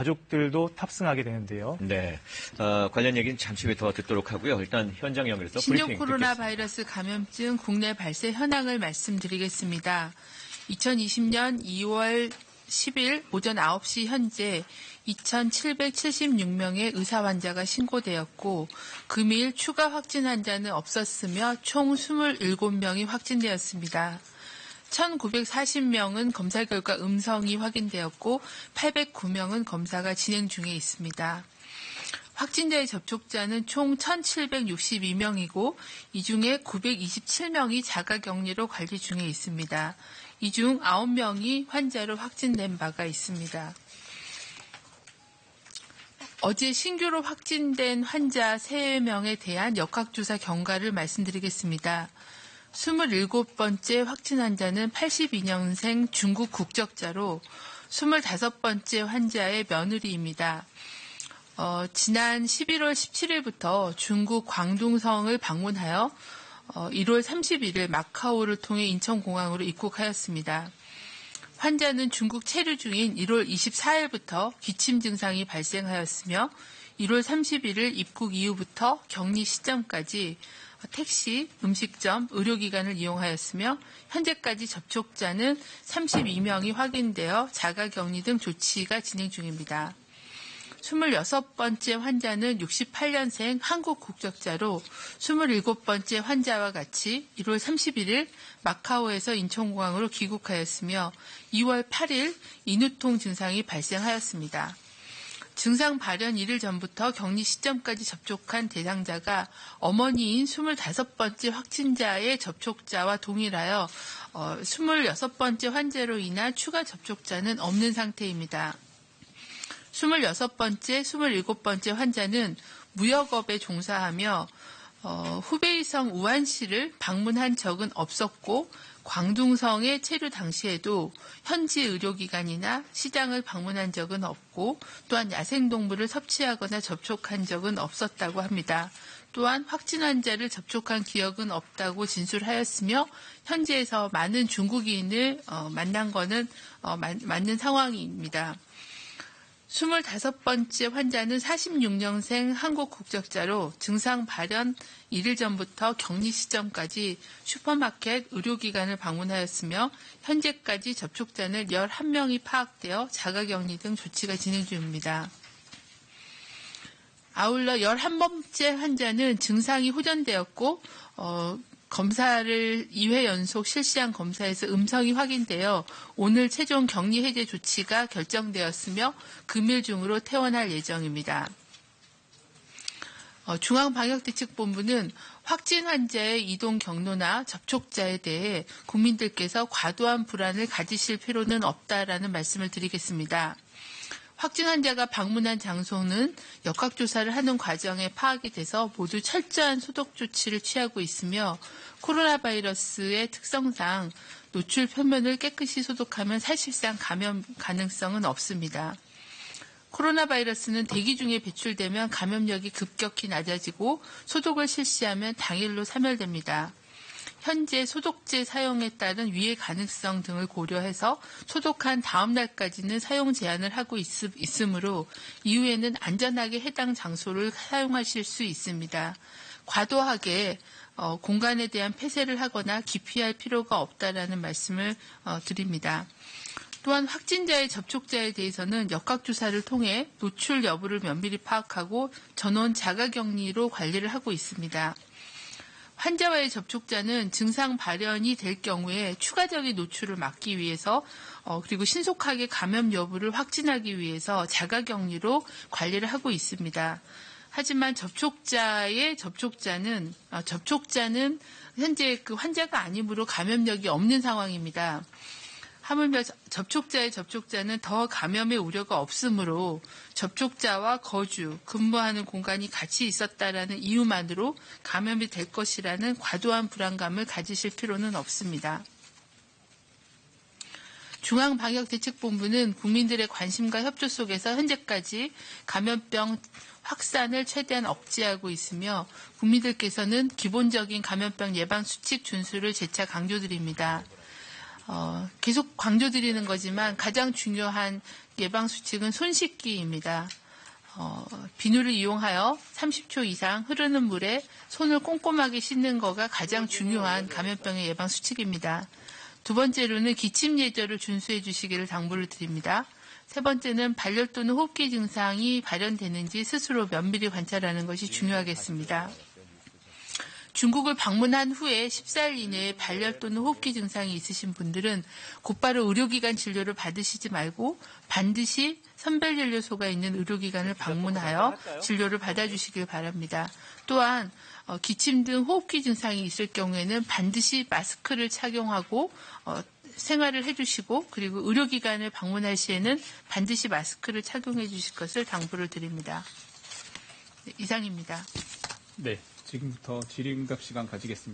가족들도 탑승하게 되는데요. 네, 관련 얘기는 잠시 후에 더 듣도록 하고요. 일단 현장 연결해서 신종 브리핑 코로나 듣겠습니다. 바이러스 감염증 국내 발생 현황을 말씀드리겠습니다. 2020년 2월 10일 오전 9시 현재 2,776명의 의사 환자가 신고되었고 금일 추가 확진 환자는 없었으며 총 27명이 확진되었습니다. 1,940명은 검사 결과 음성이 확인되었고 809명은 검사가 진행 중에 있습니다. 확진자의 접촉자는 총 1,762명이고 이 중에 927명이 자가격리로 관리 중에 있습니다. 이 중 9명이 환자로 확진된 바가 있습니다. 어제 신규로 확진된 환자 3명에 대한 역학조사 경과를 말씀드리겠습니다. 27번째 확진 환자는 82년생 중국 국적자로 25번째 환자의 며느리입니다. 지난 11월 17일부터 중국 광둥성을 방문하여 1월 31일 마카오를 통해 인천공항으로 입국하였습니다. 환자는 중국 체류 중인 1월 24일부터 기침 증상이 발생하였으며 1월 31일 입국 이후부터 격리 시점까지 택시, 음식점, 의료기관을 이용하였으며 현재까지 접촉자는 32명이 확인되어 자가격리 등 조치가 진행 중입니다. 26번째 환자는 68년생 한국 국적자로 27번째 환자와 같이 1월 31일 마카오에서 인천공항으로 귀국하였으며 2월 8일 인후통 증상이 발생하였습니다. 증상 발현 1일 전부터 격리 시점까지 접촉한 대상자가 어머니인 25번째 확진자의 접촉자와 동일하여 26번째 환자로 인한 추가 접촉자는 없는 상태입니다. 26번째, 27번째 환자는 무역업에 종사하며 후베이성 우한시를 방문한 적은 없었고 광둥성에 체류 당시에도 현지 의료기관이나 시장을 방문한 적은 없고 또한 야생동물을 섭취하거나 접촉한 적은 없었다고 합니다. 또한 확진 환자를 접촉한 기억은 없다고 진술하였으며 현지에서 많은 중국인을 만난 것은 맞는 상황입니다. 25번째 환자는 46년생 한국 국적자로 증상 발현 1일 전부터 격리 시점까지 슈퍼마켓 의료기관을 방문하였으며 현재까지 접촉자는 11명이 파악되어 자가격리 등 조치가 진행 중입니다. 아울러 11번째 환자는 증상이 호전되었고 검사를 2회 연속 실시한 검사에서 음성이 확인되어 오늘 최종 격리 해제 조치가 결정되었으며 금일 중으로 퇴원할 예정입니다. 중앙방역대책본부는 확진 환자의 이동 경로나 접촉자에 대해 국민들께서 과도한 불안을 가지실 필요는 없다라는 말씀을 드리겠습니다. 확진 환자가 방문한 장소는 역학조사를 하는 과정에 파악이 돼서 모두 철저한 소독 조치를 취하고 있으며 코로나 바이러스의 특성상 노출 표면을 깨끗이 소독하면 사실상 감염 가능성은 없습니다. 코로나 바이러스는 대기 중에 배출되면 감염력이 급격히 낮아지고 소독을 실시하면 당일로 사멸됩니다. 현재 소독제 사용에 따른 위해 가능성 등을 고려해서 소독한 다음 날까지는 사용 제한을 하고 있으므로 이후에는 안전하게 해당 장소를 사용하실 수 있습니다. 과도하게 공간에 대한 폐쇄를 하거나 기피할 필요가 없다라는 말씀을 드립니다. 또한 확진자의 접촉자에 대해서는 역학조사를 통해 노출 여부를 면밀히 파악하고 전원 자가격리로 관리를 하고 있습니다. 환자와의 접촉자는 증상 발현이 될 경우에 추가적인 노출을 막기 위해서 그리고 신속하게 감염 여부를 확진하기 위해서 자가격리로 관리를 하고 있습니다. 하지만 접촉자는 현재 그 환자가 아니므로 감염력이 없는 상황입니다. 하물며 접촉자의 접촉자는 더 감염의 우려가 없으므로 접촉자와 거주, 근무하는 공간이 같이 있었다라는 이유만으로 감염이 될 것이라는 과도한 불안감을 가지실 필요는 없습니다. 중앙방역대책본부는 국민들의 관심과 협조 속에서 현재까지 감염병 확산을 최대한 억제하고 있으며 국민들께서는 기본적인 감염병 예방 수칙 준수를 재차 강조드립니다. 계속 강조드리는 거지만 가장 중요한 예방 수칙은 손 씻기입니다. 비누를 이용하여 30초 이상 흐르는 물에 손을 꼼꼼하게 씻는 거가 가장 중요한 감염병의 예방 수칙입니다. 두 번째로는 기침 예절을 준수해 주시기를 당부를 드립니다. 세 번째는 발열 또는 호흡기 증상이 발현되는지 스스로 면밀히 관찰하는 것이 중요하겠습니다. 중국을 방문한 후에 14일 이내에 발열 또는 호흡기 증상이 있으신 분들은 곧바로 의료기관 진료를 받으시지 말고 반드시 선별진료소가 있는 의료기관을 방문하여 진료를 받아주시길 바랍니다. 또한 기침 등 호흡기 증상이 있을 경우에는 반드시 마스크를 착용하고 생활을 해주시고 그리고 의료기관을 방문할 시에는 반드시 마스크를 착용해 주실 것을 당부를 드립니다. 네, 이상입니다. 네, 지금부터 질의응답 시간 가지겠습니다.